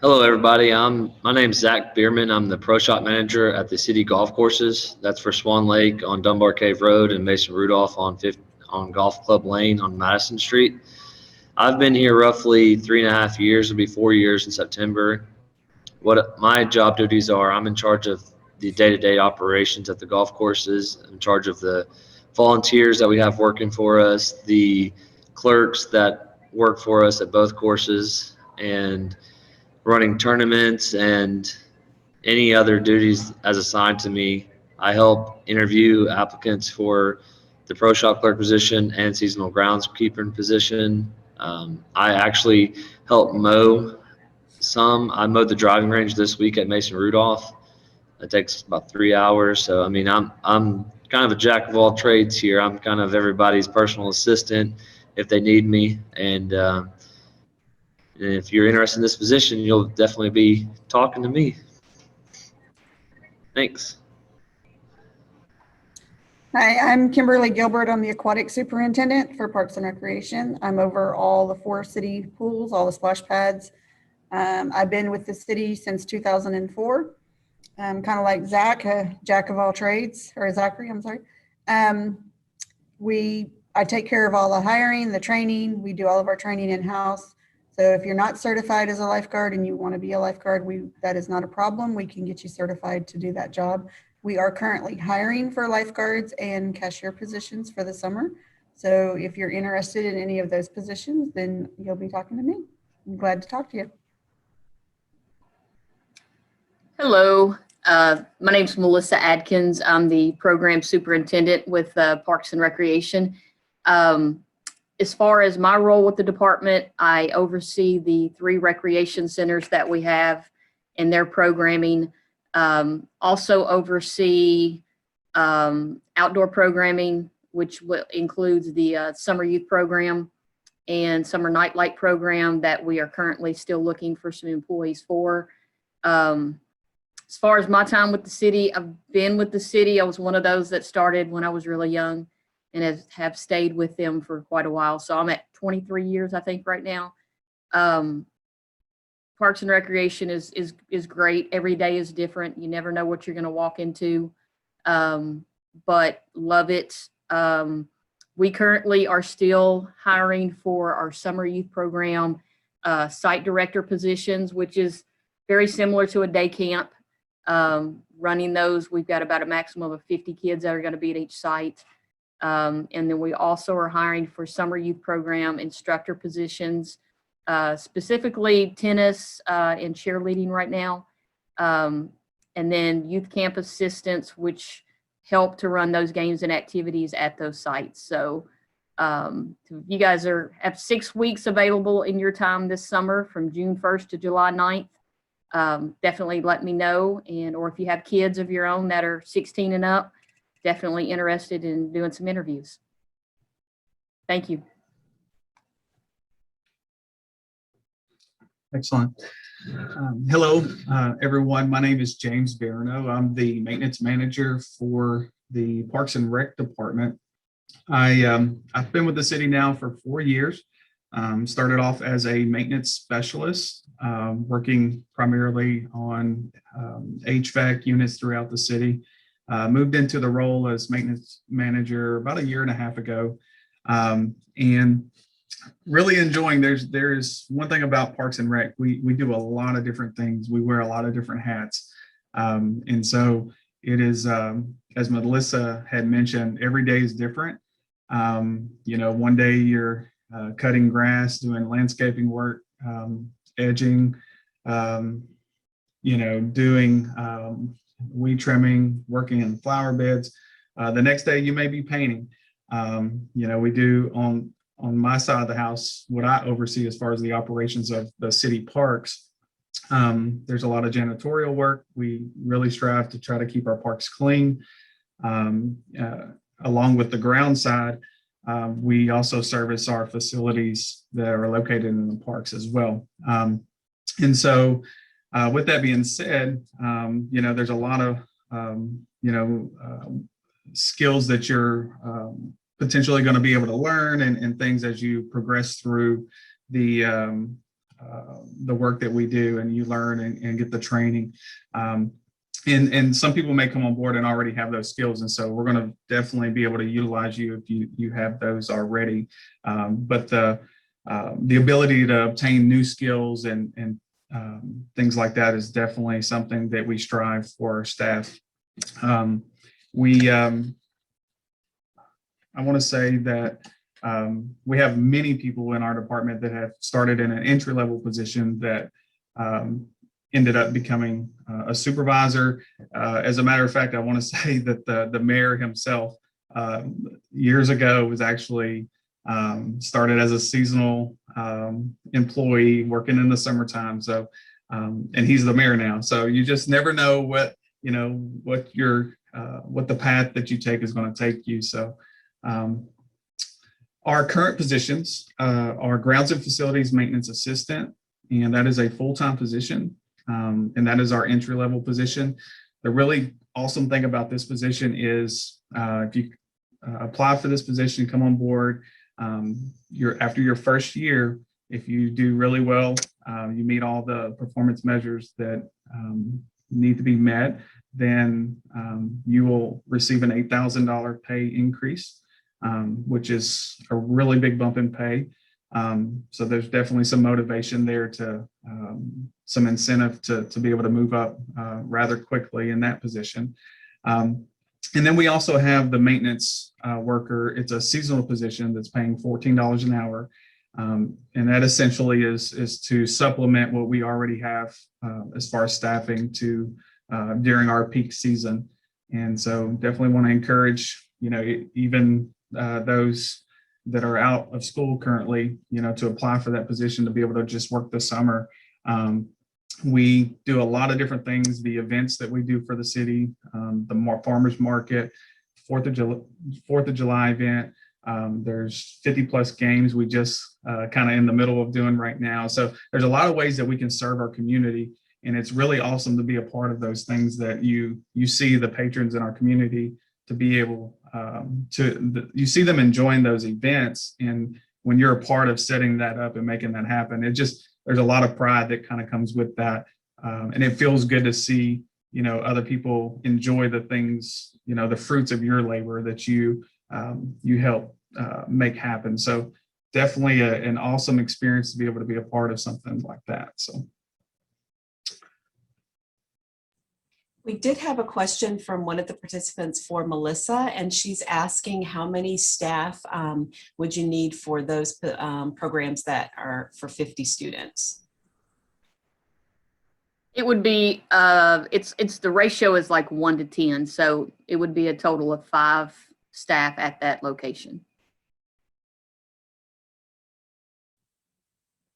Hello, everybody. My name's Zach Bierman. I'm the pro shop manager at the city golf courses. That's for Swan Lake on Dunbar Cave Road and Mason Rudolph on Golf Club Lane on Madison Street. I've been here roughly 3.5 years. It'll be 4 years in September. What my job duties are, I'm in charge of the day-to-day operations at the golf courses. I'm in charge of the volunteers that we have working for us, the clerks that work for us at both courses, and running tournaments and any other duties as assigned to me. I help interview applicants for the pro shop clerk position and seasonal groundskeeper position. I actually help mow some. I mowed the driving range this week at Mason Rudolph. It takes about 3 hours. So I mean, I'm kind of a jack of all trades here. I'm kind of everybody's personal assistant if they need me, and if you're interested in this position, you'll definitely be talking to me. Thanks. Hi, I'm Kimberly Gilbert. I'm the Aquatic Superintendent for Parks and Recreation. I'm over all the 4 city pools, all the splash pads. I've been with the city since 2004. Kind of like Zach, a jack of all trades, or Zachary, I'm sorry. I take care of all the hiring, the training. We do all of our training in-house. So if you're not certified as a lifeguard and you want to be a lifeguard, that is not a problem. We can get you certified to do that job. We are currently hiring for lifeguards and cashier positions for the summer. So if you're interested in any of those positions, then you'll be talking to me. I'm glad to talk to you. Hello, my name is Melissa Adkins. I'm the program superintendent with Parks and Recreation. As far as my role with the department, I oversee the 3 recreation centers that we have and their programming. Also oversee outdoor programming, which includes the summer youth program and summer nightlight program that we are currently still looking for some employees for. As far as my time with the city, I've been with the city. I was one of those that started when I was really young and have stayed with them for quite a while. So I'm at 23 years, I think, right now. Parks and Recreation is great. Every day is different. You never know what you're going to walk into, but love it. We currently are still hiring for our summer youth program site director positions, which is very similar to a day camp. Running those, we've got about a maximum of 50 kids that are going to be at each site. And then we also are hiring for summer youth program instructor positions, specifically tennis and cheerleading right now. And then youth camp assistants, which help to run those games and activities at those sites. So you guys have 6 weeks available in your time this summer from June 1st to July 9th. Definitely let me know. Or if you have kids of your own that are 16 and up, definitely interested in doing some interviews. Thank you. Excellent. Hello, everyone. My name is James Barano. I'm the maintenance manager for the Parks and Rec department. I've been with the city now for 4 years. Started off as a maintenance specialist, working primarily on HVAC units throughout the city. Moved into the role as maintenance manager about 1.5 years ago, and really enjoying. There's one thing about Parks and Rec. We do a lot of different things. We wear a lot of different hats, and so it is, as Melissa had mentioned, every day is different. One day you're cutting grass, doing landscaping work, edging, doing weed trimming, working in flower beds. The next day you may be painting. We do on my side of the house, what I oversee as far as the operations of the city parks. There's a lot of janitorial work. We really strive to try to keep our parks clean. Along with the ground side, we also service our facilities that are located in the parks as well. And so with that being said, there's a lot of, skills that you're potentially going to be able to learn and things as you progress through the the work that we do, and you learn and get the training. And some people may come on board and already have those skills, and so we're going to definitely be able to utilize you if you have those already. But the ability to obtain new skills and things like that is definitely something that we strive for our staff. I want to say that we have many people in our department that have started in an entry-level position that ended up becoming a supervisor. As a matter of fact, I want to say that the mayor himself years ago was actually started as a seasonal employee working in the summertime. So, and he's the mayor now. So you just never know what the path that you take is going to take you. So our current positions are grounds and facilities maintenance assistant, and that is a full-time position. And that is our entry-level position. The really awesome thing about this position is if you apply for this position, come on board, after your first year, if you do really well, you meet all the performance measures that need to be met, then you will receive an $8,000 pay increase, which is a really big bump in pay. So there's definitely some motivation there to some incentive to be able to move up rather quickly in that position. And then we also have the maintenance worker. It's a seasonal position that's paying $14 an hour. And that essentially is to supplement what we already have as far as staffing to during our peak season. And so definitely want to encourage, even those that are out of school currently, to apply for that position to be able to just work the summer. We do a lot of different things, the events that we do for the city, the farmers market, 4th of July event. There's 50 plus games we just kind of in the middle of doing right now. So there's a lot of ways that we can serve our community. And it's really awesome to be a part of those things that you see the patrons in our community to be able you see them enjoying those events. And when you're a part of setting that up and making that happen, there's a lot of pride that kind of comes with that. And it feels good to see, other people enjoy the things, the fruits of your labor that you help make happen. So definitely an awesome experience to be able to be a part of something like that. So. We did have a question from one of the participants for Melissa, and she's asking how many staff would you need for those programs that are for 50 students? It would be, it's the ratio is like 1 to 10. So it would be a total of 5 staff at that location.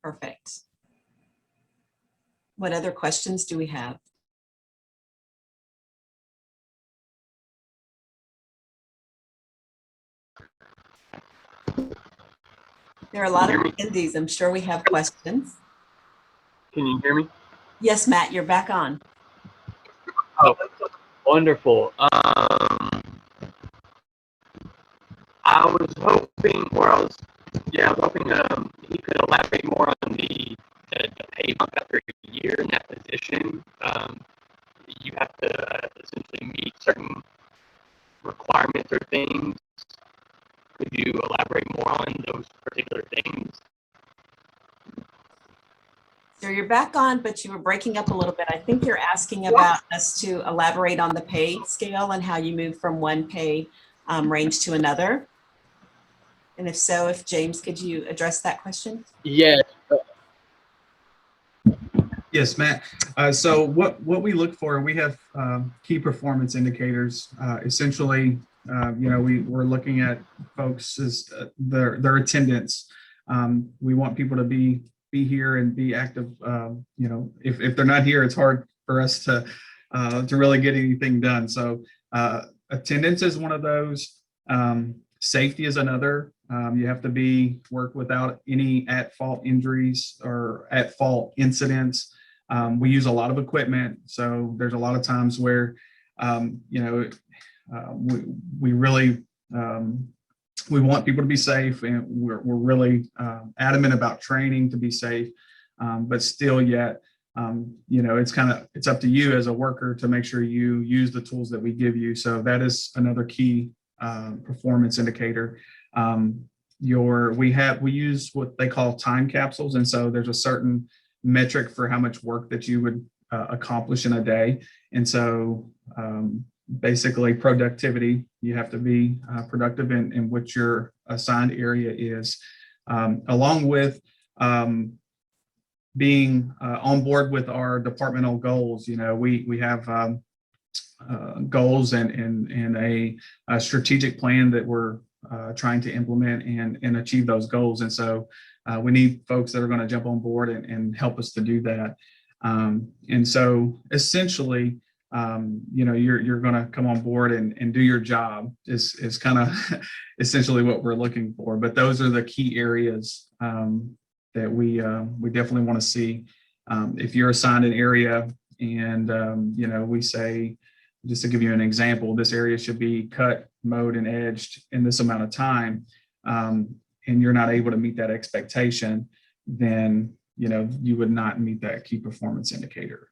Perfect. What other questions do we have? There are a lot of attendees. I'm sure we have questions. Can you hear me? Yes, Matt, you're back on. Oh, wonderful. I was hoping he could elaborate more on the pay bump after a year in that position. You have to essentially meet certain requirements or things. Could you elaborate more on those particular things? So you're back on, but you were breaking up a little bit. I think you're asking about us to elaborate on the pay scale and how you move from one pay range to another. And if so, if James, could you address that question? Yes. Yes, Matt. So what we look for, we have key performance indicators. Essentially, we're looking at folks as their attendance. We want people to be here and be active. If they're not here, it's hard for us to really get anything done. So attendance is one of those. Safety is another. You have to work without any at-fault injuries or at-fault incidents. We use a lot of equipment, so there's a lot of times where we really we want people to be safe, and we're really adamant about training to be safe. but still yet, it's up to you as a worker to make sure you use the tools that we give you. So that is another key performance indicator. We use what they call time capsules. And so there's a certain metric for how much work that you would accomplish in a day. And so basically productivity, you have to be productive in what your assigned area is, along with being on board with our departmental goals. We have goals and a strategic plan that we're trying to implement and achieve those goals. And so we need folks that are going to jump on board and help us to do that. And so essentially, you're going to come on board and do your job is kind of essentially what we're looking for. But those are the key areas that we definitely want to see. If you're assigned an area and, we say, just to give you an example, this area should be cut, mowed, and edged in this amount of time, and you're not able to meet that expectation, then, you would not meet that key performance indicator.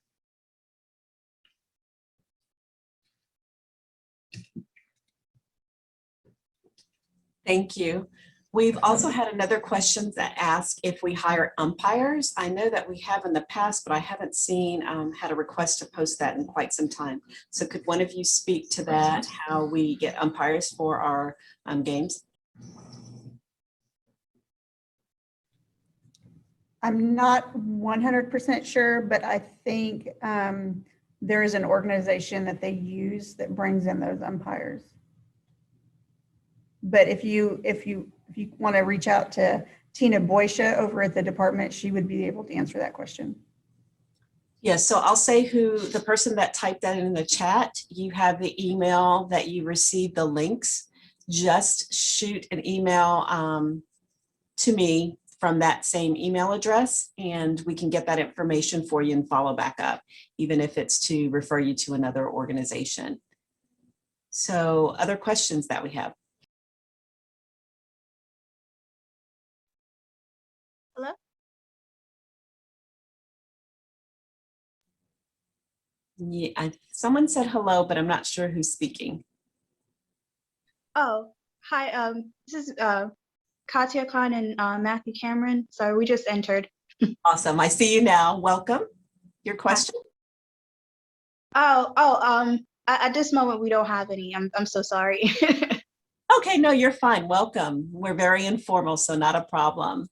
Thank you. We've also had another question that asks if we hire umpires. I know that we have in the past, but I haven't seen, had a request to post that in quite some time. So could one of you speak to that, how we get umpires for our games? I'm not 100% sure, but I think there is an organization that they use that brings in those umpires. But if you want to reach out to Tina Boysha over at the department, she would be able to answer that question. Yes, so I'll say who the person that typed that in the chat. You have the email that you received the links. Just shoot an email to me from that same email address, and we can get that information for you and follow back up, even if it's to refer you to another organization. So other questions that we have? Hello? Yeah, someone said hello, but I'm not sure who's speaking. Oh, hi. This is Katya Khan and Matthew Cameron. Sorry, we just entered. Awesome. I see you now. Welcome. Your question? At this moment, we don't have any. I'm so sorry. Okay, no, you're fine. Welcome. We're very informal, so not a problem.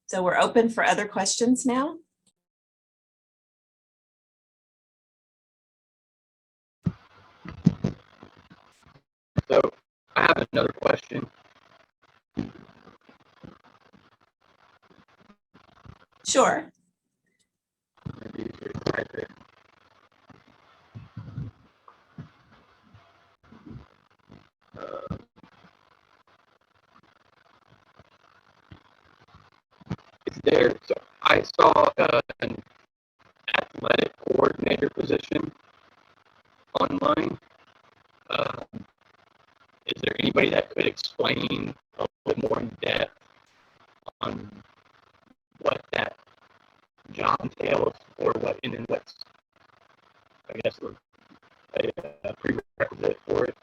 So we're open for other questions now. So I have another question. Sure. Maybe you should type it. Is there, so I saw an athletic coordinator position online. Is there anybody that could explain a little more in depth on what that job entails, or what, and then what's, I guess, a prerequisite for it?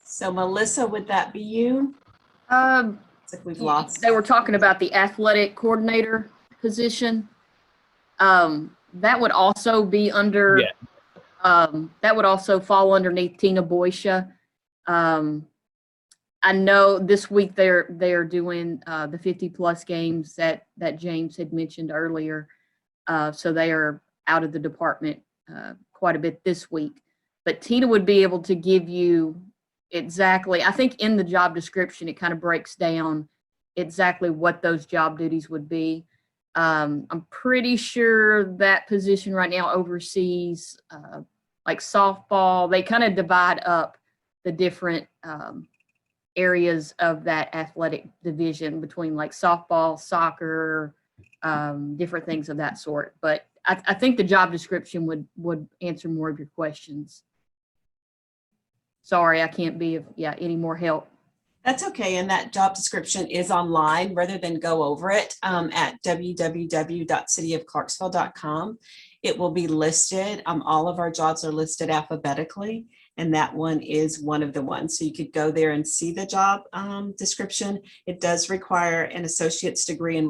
So Melissa, would that be you? It's like we've lost. They were talking about the athletic coordinator position. That would also be under, that would also fall underneath Tina Boysha. I know this week they're doing the 50+ games that James had mentioned earlier. So they are out of the department quite a bit this week. But Tina would be able to give you exactly, I think in the job description, it kind of breaks down exactly what those job duties would be. I'm pretty sure that position right now oversees like softball. They kind of divide up the different areas of that athletic division between like softball, soccer, different things of that sort. But I think the job description would answer more of your questions. Sorry, I can't be of, any more help. That's okay. And that job description is online rather than go over it at www.cityofclarksville.com. It will be listed. All of our jobs are listed alphabetically, and that one is one of the ones. So you could go there and see the job description. It does require an associate's degree in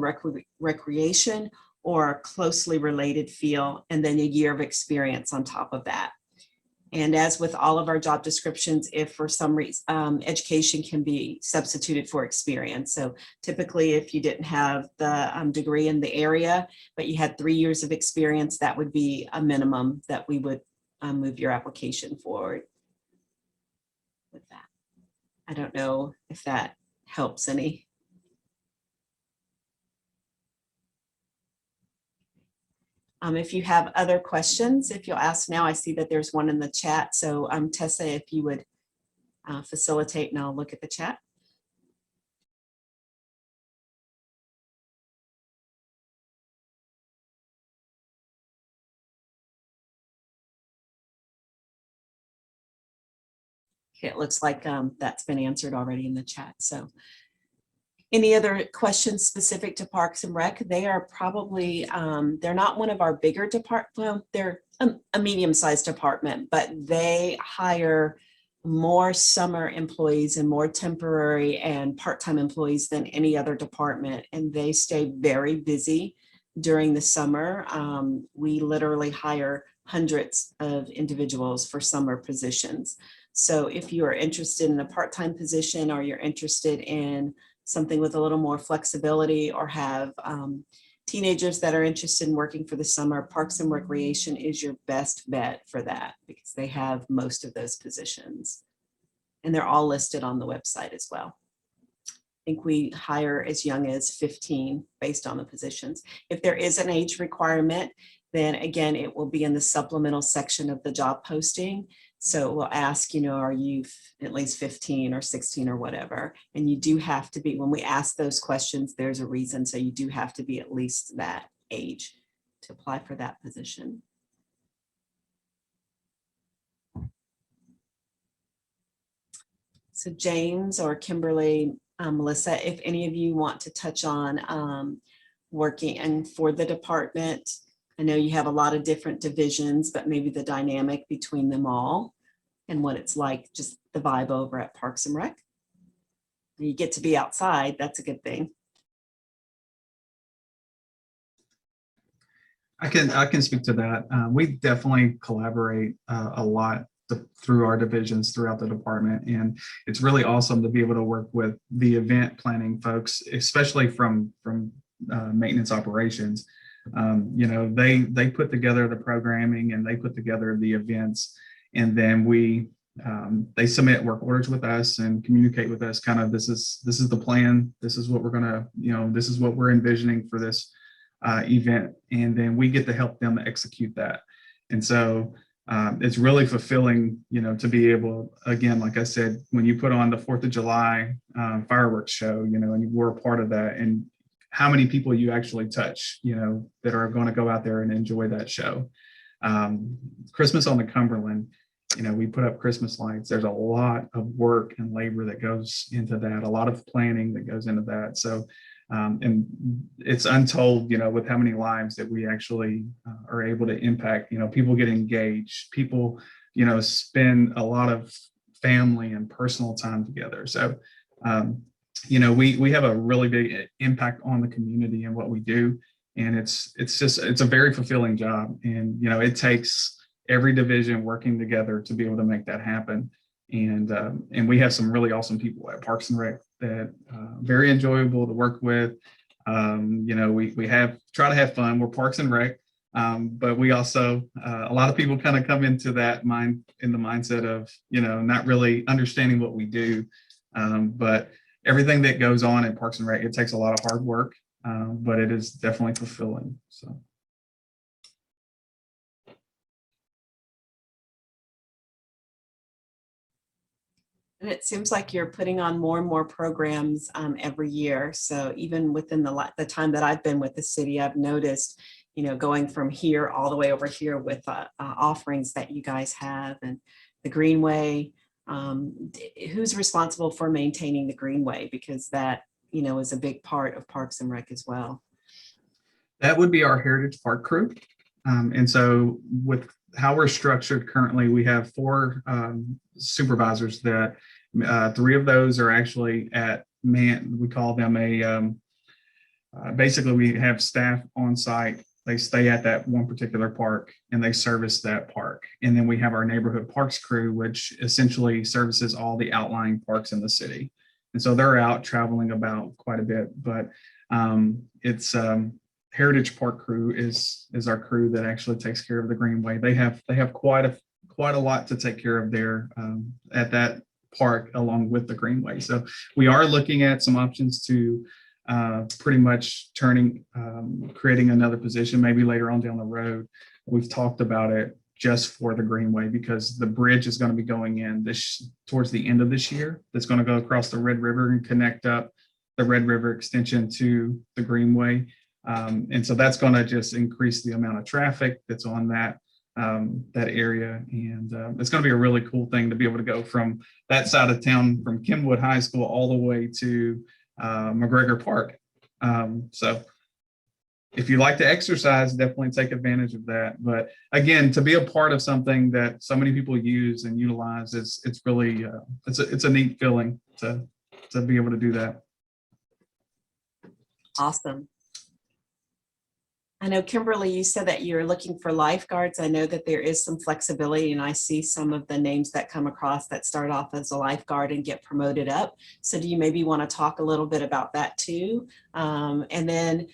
recreation or closely related field, and then a year of experience on top of that. And as with all of our job descriptions, if for some reason education can be substituted for experience. So typically, if you didn't have the degree in the area, but you had 3 years of experience, that would be a minimum that we would move your application forward with that. I don't know if that helps any. If you have other questions, if you'll ask now, I see that there's one in the chat. So Tessa, if you would facilitate, and I'll look at the chat. Okay, it looks like that's been answered already in the chat. So any other questions specific to Parks and Rec? They are probably, they're not one of our bigger departments. Well, they're a medium-sized department, but they hire more summer employees and more temporary and part-time employees than any other department. And they stay very busy during the summer. We literally hire hundreds of individuals for summer positions. So if you are interested in a part-time position, or you're interested in something with a little more flexibility, or have teenagers that are interested in working for the summer, Parks and Recreation is your best bet for that, because they have most of those positions. And they're all listed on the website as well. I think we hire as young as 15 based on the positions. If there is an age requirement, then again, it will be in the supplemental section of the job posting. So we'll ask, are you at least 15 or 16 or whatever? And you do have to be, when we ask those questions, there's a reason. So you do have to be at least that age to apply for that position. So James or Kimberly, Melissa, if any of you want to touch on working and for the department, I know you have a lot of different divisions, but maybe the dynamic between them all and what it's like, just the vibe over at Parks and Rec. You get to be outside, that's a good thing. I can speak to that. We definitely collaborate a lot through our divisions throughout the department, and it's really awesome to be able to work with the event planning folks, especially from maintenance operations. They put together the programming and they put together the events, and then they submit work orders with us and communicate with us kind of this is the plan, this is what we're gonna, this is what we're envisioning for this event, and then we get to help them execute that. And so it's really fulfilling, to be able, again, like I said, when you put on the 4th of July fireworks show, and you were a part of that, and how many people you actually touch, that are going to go out there and enjoy that show. Christmas on the Cumberland, we put up Christmas lights. There's a lot of work and labor that goes into that, a lot of planning that goes into that. So, and it's untold, with how many lives that we actually are able to impact. People get engaged, people, spend a lot of family and personal time together. So, we have a really big impact on the community and what we do. And it's a very fulfilling job. And, it takes every division working together to be able to make that happen. And we have some really awesome people at Parks and Rec that very enjoyable to work with. We try to have fun. We're Parks and Rec, but we also, a lot of people kind of come into that mindset of, not really understanding what we do. But everything that goes on in Parks and Rec, it takes a lot of hard work, but it is definitely fulfilling. So. And it seems like you're putting on more and more programs every year. So even within the time that I've been with the city, I've noticed going from here all the way over here with offerings that you guys have and the Greenway. Who's responsible for maintaining the Greenway? Because that, is a big part of Parks and Rec as well. That would be our Heritage Park crew. And so with how we're structured currently, we have 4 supervisors that 3 of those are actually we call them basically we have staff on site. They stay at that one particular park and they service that park. And then we have our neighborhood parks crew, which essentially services all the outlying parks in the city. And so they're out traveling about quite a bit, but it's Heritage Park crew is our crew that actually takes care of the Greenway. They have quite a lot to take care of there at that park along with the Greenway. So we are looking at some options to pretty much creating another position maybe later on down the road. We've talked about it just for the Greenway because the bridge is going to be going in towards the end of this year. That's going to go across the Red River and connect up the Red River extension to the Greenway. And so that's going to just increase the amount of traffic that's on that area. And it's going to be a really cool thing to be able to go from that side of town, from Kenwood High School all the way to McGregor Park. So if you like to exercise, definitely take advantage of that. But again, to be a part of something that so many people use and utilize, it's really it's a neat feeling to be able to do that. Awesome. I know, Kimberly, you said that you're looking for lifeguards. I know that there is some flexibility, and I see some of the names that come across that start off as a lifeguard and get promoted up. So do you maybe want to talk a little bit about that too? And then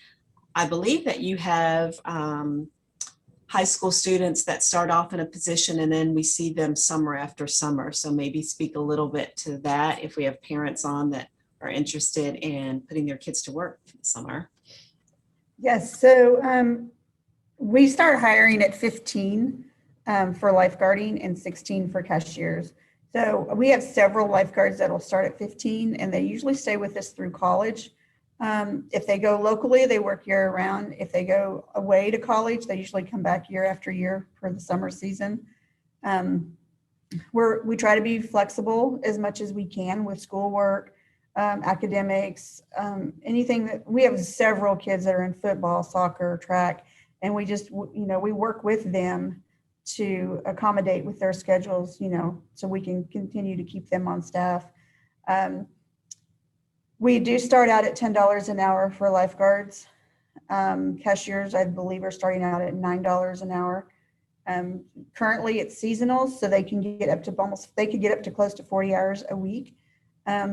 I believe that you have high school students that start off in a position and then we see them summer after summer. So maybe speak a little bit to that if we have parents on that are interested in putting their kids to work for the summer. Yes, so we start hiring at 15 for lifeguarding and 16 for cashiers. So we have several lifeguards that will start at 15 and they usually stay with us through college. If they go locally, they work year round. If they go away to college, they usually come back year after year for the summer season. We try to be flexible as much as we can with schoolwork, academics, anything that we have several kids that are in football, soccer, track, and we just, we work with them to accommodate with their schedules, so we can continue to keep them on staff. We do start out at $10 an hour for lifeguards. Cashiers, I believe, are starting out at $9 an hour. Currently it's seasonal, so they can get up to close to 40 hours a week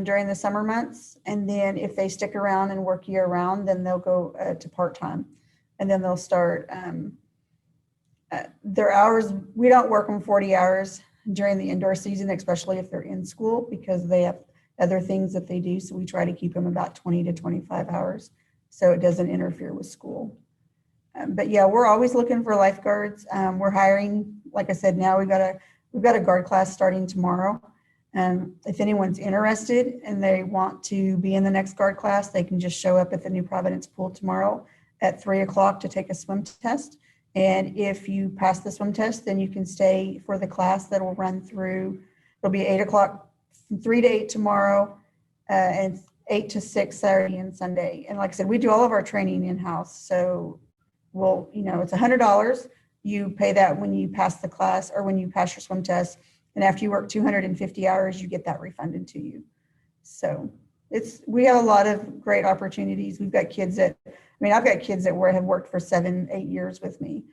during the summer months. And then if they stick around and work year round, then they'll go to part-time. And then they'll start their hours. We don't work them 40 hours during the indoor season, especially if they're in school, because they have other things that they do. So we try to keep them about 20 to 25 hours so it doesn't interfere with school. But yeah, we're always looking for lifeguards. We're hiring, like I said, now we've got a guard class starting tomorrow. If anyone's interested and they want to be in the next guard class, they can just show up at the New Providence pool tomorrow at 3 o'clock to take a swim test. And if you pass the swim test, then you can stay for the class that will run through. It'll be 8 o'clock, from 3 to 8 tomorrow, and 8 to 6 Saturday and Sunday. And like I said, we do all of our training in-house. So it's $100. You pay that when you pass the class or when you pass your swim test. And after you work 250 hours, you get that refunded to you. So we have a lot of great opportunities. We've got kids I've got kids that have worked for 7-8 years with me.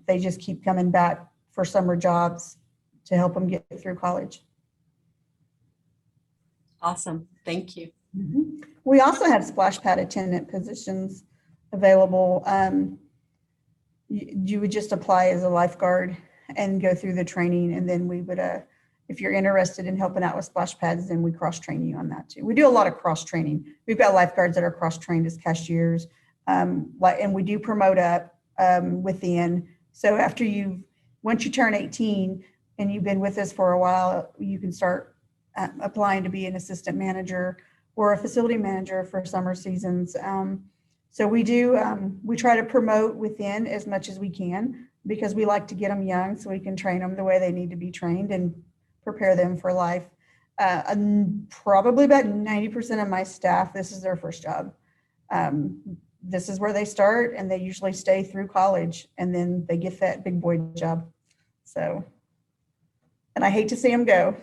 They just keep coming back for summer jobs to help them get through college. Awesome. Thank you. Mm-hmm. We also have splash pad attendant positions available. You would just apply as a lifeguard and go through the training, and then we would, if you're interested in helping out with splash pads, then we cross-train you on that too. We do a lot of cross-training. We've got lifeguards that are cross-trained as cashiers, and we do promote up within. So once you turn 18 and you've been with us for a while, you can start applying to be an assistant manager or a facility manager for summer seasons. So we do, we try to promote within as much as we can because we like to get them young so we can train them the way they need to be trained and prepare them for life. And probably about 90% of my staff, this is their first job. This is where they start and they usually stay through college and then they get that big boy job. So, and I hate to see them go.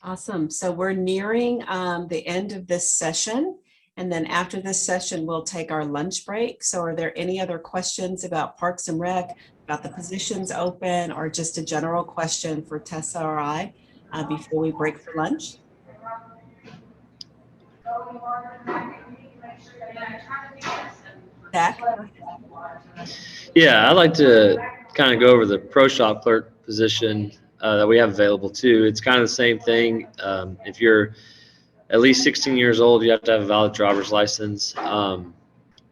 Awesome. So we're nearing the end of this session. And then after this session, we'll take our lunch break. So are there any other questions about Parks and Rec, about the positions open, or just a general question for Tessa or I before we break for lunch? Zach? Yeah, I'd like to kind of go over the pro shop clerk position that we have available too. It's kind of the same thing. If you're at least 16 years old, you have to have a valid driver's license.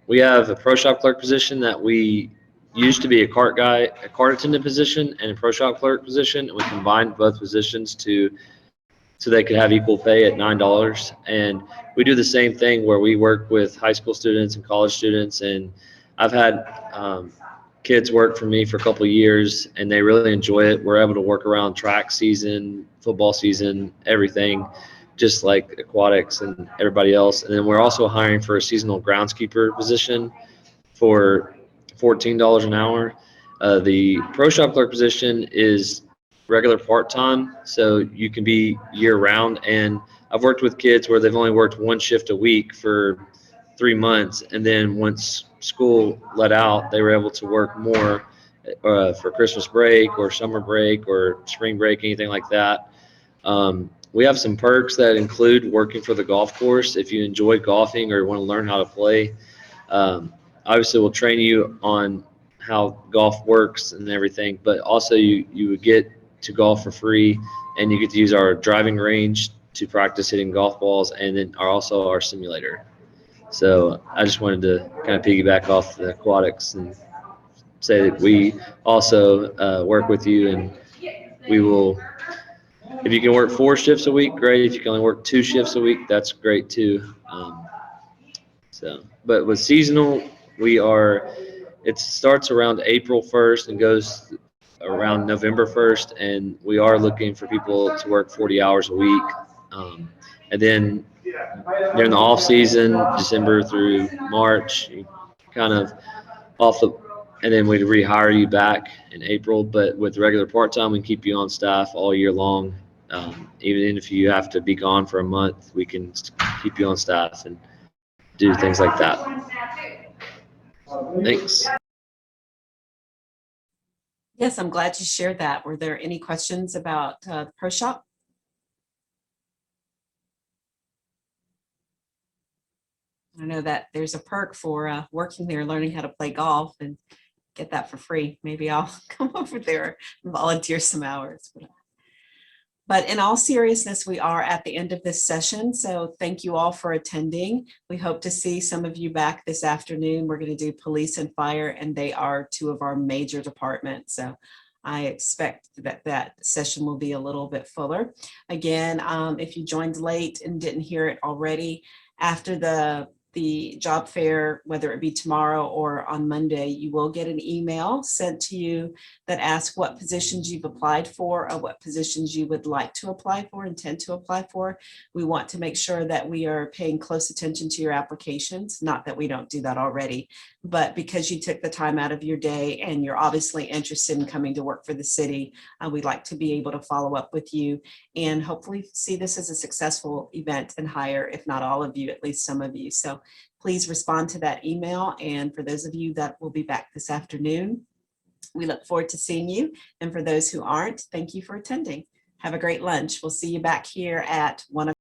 We have a pro shop clerk position that we used to be a cart attendant position and a pro shop clerk position. And we combined both positions so they could have equal pay at $9. And we do the same thing where we work with high school students and college students. And I've had kids work for me for a couple of years and they really enjoy it. We're able to work around track season, football season, everything, just like aquatics and everybody else. And then we're also hiring for a seasonal groundskeeper position for $14 an hour. The pro shop clerk position is regular part-time, so you can be year-round. And I've worked with kids where they've only worked one shift a week for 3 months, and then once school let out, they were able to work more for Christmas break or summer break or spring break, anything like that. We have some perks that include working for the golf course. If you enjoy golfing or want to learn how to play, obviously we'll train you on how golf works and everything, but also you would get to golf for free, and you get to use our driving range to practice hitting golf balls, and then also our simulator. So I just wanted to kind of piggyback off the aquatics and say that we also work with you, and we will, if you can work 4 shifts a week, great. If you can only work 2 shifts a week, that's great too. But with seasonal, it starts around April 1st and goes around November 1st, and we are looking for people to work 40 hours a week. And then during the off season, December through March, you kind of and then we'd rehire you back in April. But with regular part-time, we can keep you on staff all year long. Even if you have to be gone for a month, we can keep you on staff and do things like that. Thanks. Yes, I'm glad you shared that. Were there any questions about the pro shop? I know that there's a perk for working there, learning how to play golf and get that for free. Maybe I'll come over there and volunteer some hours. But in all seriousness, we are at the end of this session. So thank you all for attending. We hope to see some of you back this afternoon. We're going to do police and fire, and they are 2 of our major departments. So I expect that session will be a little bit fuller. Again, if you joined late and didn't hear it already, after the job fair, whether it be tomorrow or on Monday, you will get an email sent to you that asks what positions you've applied for or what positions you would like to apply for, intend to apply for. We want to make sure that we are paying close attention to your applications, not that we don't do that already, but because you took the time out of your day and you're obviously interested in coming to work for the city, we'd like to be able to follow up with you and hopefully see this as a successful event and hire, if not all of you, at least some of you. So please respond to that email. And for those of you that will be back this afternoon, we look forward to seeing you. And for those who aren't, thank you for attending. Have a great lunch. We'll see you back here at 1 o'clock.